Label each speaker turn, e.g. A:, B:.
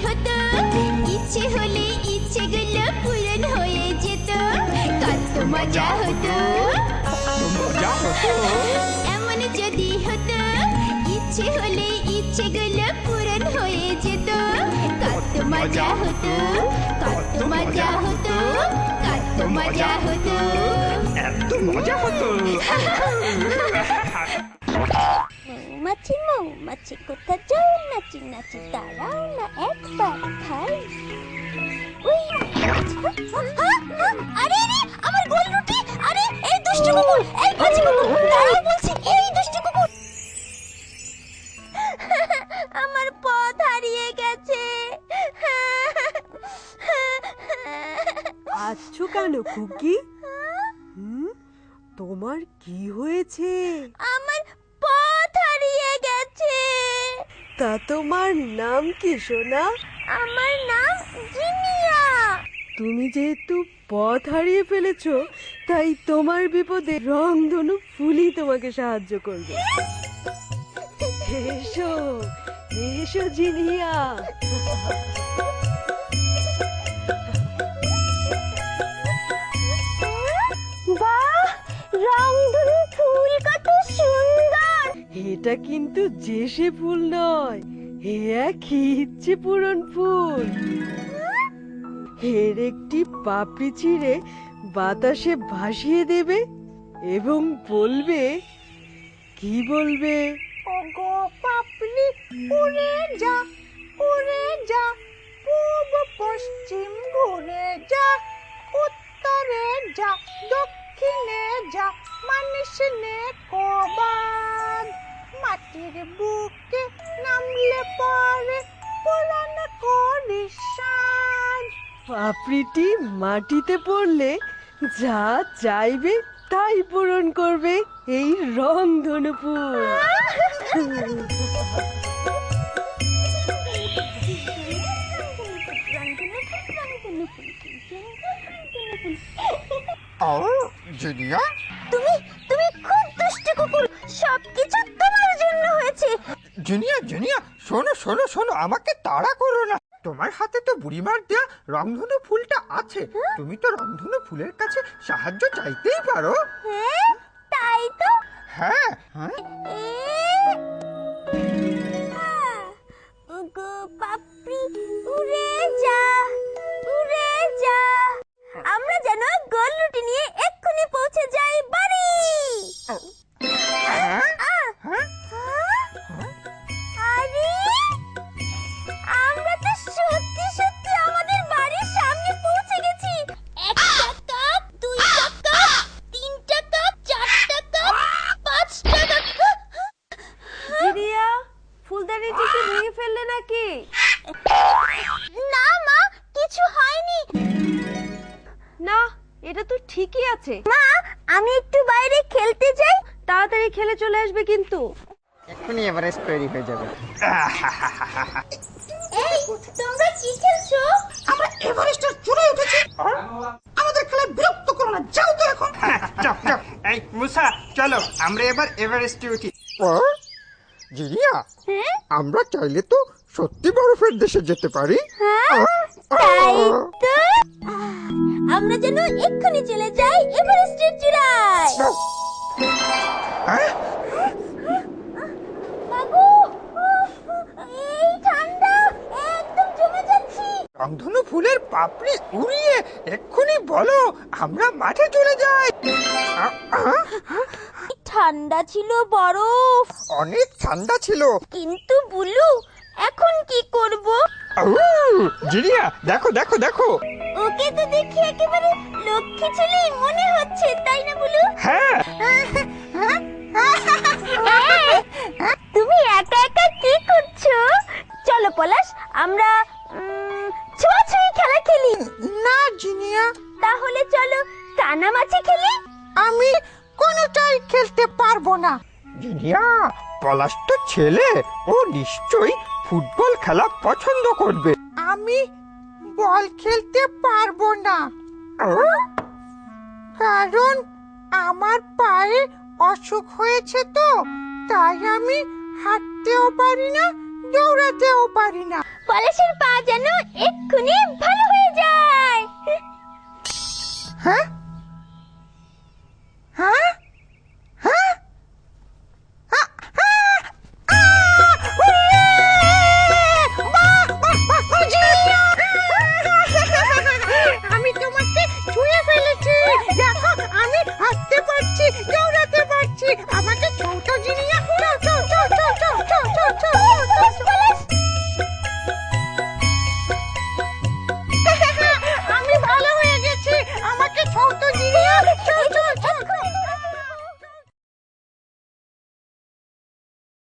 A: হতো, ইচ্ছে হলে ইচ্ছেগুলো পূরণ হয়ে যেত, কত মজা হতো। এমন যদি হতো, ইচ্ছে হলে ইচ্ছেগুলো পূরণ হয়ে যেত, কত মজা হতো, কত মজা হতো, কত মজা হতো,
B: এত মজা হতো।
A: মৌমাছি মৌমাছি কোথা যাও, নাচি নাচি দাঁড়াও না একবার খাই। আরে আরে আমার গোল রুটি, আরে এই দুষ্টু কুকুর, এই পাজি কুকুর, দাঁড়াও বলছি, এই দুষ্টু কুকুর। আমার পথ হারিয়ে গেছে।
C: আচ্ছা কেন খুকি? তোমার কি হয়েছে?
A: আমার পথ হারিয়ে গেছে।
C: তা তোমার নাম কি সোনা?
A: আমার নাম জিনিয়া।
C: তুমি যেহেতু পথ হারিয়ে ফেলেছো, তাই তোমার বিপদে রংধনু ফুলই তোমাকে সাহায্য করবে। এসো এসো জিনিয়া।
A: বাহ, রংধনু ফুল কত সুন্দর।
C: এটা কিন্তু জেসে ফুল নয়, এ এক ইচ্ছে পূরণ ফুল। এর একটি পাপড়ি ছিঁড়ে বাতাসে ভাসিয়ে দেবে এবং বলবে, কি বলবে?
A: ওগো পাপড়ি উড়ে যা, উড়ে যা, পূব পশ্চিম ঘুরে যা, উত্তরে যা, দক্ষিণে যা, মানুষ নে কবাদ, মাটির বুকে নামলে পরে পুরান করিস সাজ।
C: পাপড়িটি মাটিতে পড়লে যা চাইবে তাই পূরণ করবে এই রংধনু ফুল।
B: জিনিয়া,
A: তুমি তুমি খুব দুষ্টু কুকুর, সবকিছু তোমার জন্য হয়েছে।
B: জিনিয়া, জিনিয়া, শোনো শোনো শোনো, আমাকে তাড়া করো না। তোমার হাতে তো বুড়িমার দেয়া রংধনু ফুলটা আছে, তুমি তো রংধনু ফুলের কাছে সাহায্য চাইতেই পারো।
A: হ্যাঁ তাই তো।
B: হ্যাঁ হ্যাঁ,
A: ওগো পাপড়ি উড়ে যা, উড়ে যা, আমরা যেন গোল রুটি নিয়ে এক্ষুনি পৌঁছে যাই বাড়ি। আরে আমরা তো সত্যি সত্যি আমাদের বাড়ির সামনে পৌঁছে গেছি। একটা কাপ, দুইটা কাপ, তিনটা কাপ, চারটা কাপ, পাঁচটা কাপ।
C: জিনিয়া, ফুলদানিটি কি ভেঙে ফেললে নাকি?
A: না মা, কিছু হয়নি।
C: না, এটা তো ঠিকই আছে।
A: মা, আমি একটু বাইরে খেলতে যাই।
C: তাড়াতাড়ি খেলে চলে আসবে কিন্তু।
D: এক্ষুনি এভারেস্ট তৈরি হয়ে যাবে।
A: এই তোমরা কি খেলছো?
E: আমরা এভারেস্টের চূড়ায় উঠেছি। আমাদের খেলায় বিরক্ত করো না, যাও তো এখন।
D: চপ চপ, এই মুসা চলো আমরা এবার এভারেস্টে উঠি।
B: জিনিয়া, আমরা চাইলে তো সত্যি বরফের দেশে যেতে পারি।
A: তাই তো, আমরা যেন এক্ষুনি চলে যাই এভারেস্টের চূড়ায়। বাবু, এই ঠান্ডা, একদম জমে যাচ্ছি।
B: রংধনু ফুলের পাপড়ি উড়িয়ে এক্ষুনি বলো আমরা মাঠে চলে যাই।
A: ঠান্ডা ছিল বরফ,
B: অনেক ঠান্ডা ছিল।
A: কিন্তু বুলু এখন কি করব?
B: জিনিয়া, দেখো দেখো দেখো।
A: ওকে তো দেখি একেবারে লক্ষ্মী ছেলে মনে হচ্ছে, তাই না বুলু?
B: হ্যাঁ,
A: তুমি একা একা কি করছো? চলো পলাশ, আমরা ছোঁয়াছুঁয়ি খেলা খেলি।
E: না জিনিয়া,
A: তাহলে চলো কানামাছি খেলি।
E: আমি কোনোটাই খেলতে পারবো না।
B: জিনিয়া, পলাশ তো ছেলে, ও নিশ্চয়ই ফুটবল খেলা পছন্দ করবে।
E: আমি বল খেলতে পারবো না, কারণ আমার পায়ে অসুখ হয়েছে তো, তাই আমি হাঁটতেও পারি না, দৌড়াতেও পারি না।
A: পলাশের পা